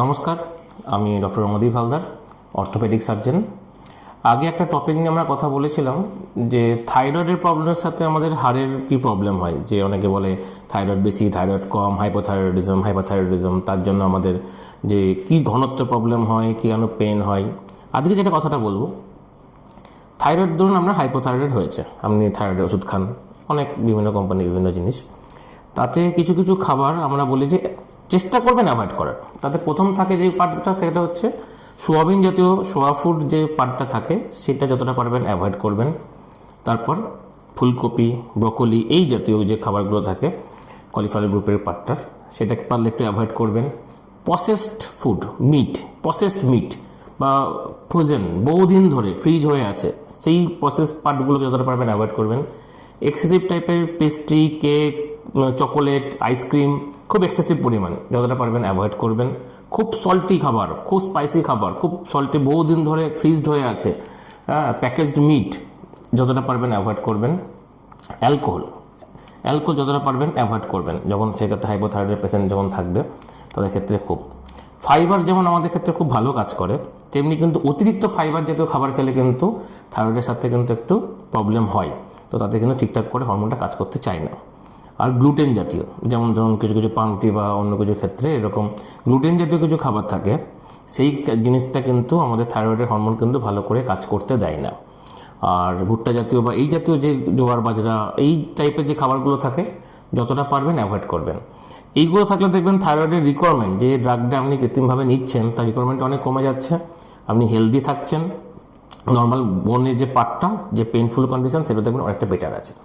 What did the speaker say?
নমস্কার, আমি doctor রমদীপ Haldar, orthopaedic surgeon. আগে একটা টপিক নিয়ে আমরা কথা বলেছিলাম যে থাইরয়েডের প্রবলেমের সাথে আমাদের হাড়ের কী প্রবলেম হয়, যে অনেকে বলে থাইরয়েড বেশি, থাইরয়েড কম, হাইপোথাইরয়েডিজম, তার জন্য আমাদের যে কী ঘনত্ব প্রবলেম হয়, কী কেন পেন হয়। আজকে যেটা কথাটা বলবো, থাইরয়েড ধরুন আমরা হাইপোথাইরয়েড হয়েছে, আপনি থাইরয়েডের ওষুধ খান, অনেক বিভিন্ন কোম্পানির বিভিন্ন জিনিস, তাতে কিছু কিছু খাবার আমরা বলি যে চেষ্টা করবেন অ্যাভয়েড করার। তাতে প্রথম থাকে যে পার্টটা, সেটা হচ্ছে সোয়াবিন জাতীয় সোয়া ফুড যে পার্টটা থাকে সেটা যতটা পারবেন অ্যাভয়েড করবেন। তারপর ফুলকপি, ব্রোকলি, এই জাতীয় যে খাবারগুলো থাকে কলিফ্লাওয়ার গ্রুপের পার্টটা, সেটাকে পারলে একটু অ্যাভয়েড করবেন। প্রসেসড ফুড, প্রসেসড মিট বা ফ্রোজেন, বহুদিন ধরে ফ্রিজ হয়ে আছে, সেই প্রসেস পার্টগুলোকে যতটা পারবেন অ্যাভয়েড করবেন। এক্সেসিভ টাইপের পেস্ট্রি, কেক, চকোলেট, আইসক্রিম খুব এক্সেসিভ পরিমাণ যতটা পারবেন অ্যাভয়েড করবেন। খুব সল্টি খাবার, খুব স্পাইসি খাবার, খুব সল্টি বহুদিন ধরে ফ্রিজড হয়ে আছে, প্যাকেজড মিট যতটা পারবেন অ্যাভয়েড করবেন। অ্যালকোহল যতটা পারবেন অ্যাভয়েড করবেন, যখন সেক্ষেত্রে হাইপোথাইরয়েড পেশেন্ট যখন থাকবে তাদের ক্ষেত্রে খুব। ফাইবার যেমন আমাদের ক্ষেত্রে খুব ভালো কাজ করে, তেমনি কিন্তু অতিরিক্ত ফাইবার জাতীয় খাবার খেলে কিন্তু থাইরয়েডের সাথে কিন্তু একটু প্রবলেম হয়, তো তাতে কিন্তু ঠিকঠাক করে হরমোনটা কাজ করতে চায় না। আর গ্লুটেন জাতীয়, যেমন ধরুন কিছু কিছু পাউরুটি বা অন্য কিছু ক্ষেত্রে এরকম গ্লুটেন জাতীয় কিছু খাবার থাকে, সেই জিনিসটা কিন্তু আমাদের থাইরয়েডের হরমোন কিন্তু ভালো করে কাজ করতে দেয় না। আর ভুট্টা জাতীয় বা এই জাতীয় যে জোয়ার বাজরা, এই টাইপের যে খাবারগুলো থাকে যতটা পারবেন অ্যাভয়েড করবেন। এইগুলো থাকলে দেখবেন থাইরয়েডের রিকোয়ারমেন্ট, যে ড্রাগটা আপনি কৃত্রিমভাবে নিচ্ছেন তার রিকোয়ারমেন্ট অনেক কমে যাচ্ছে, আপনি হেলদি থাকছেন, নর্মাল বোনের যে পার্টটা, যে পেইনফুল কন্ডিশন, সেটা দেখবেন অনেকটা বেটার আছে।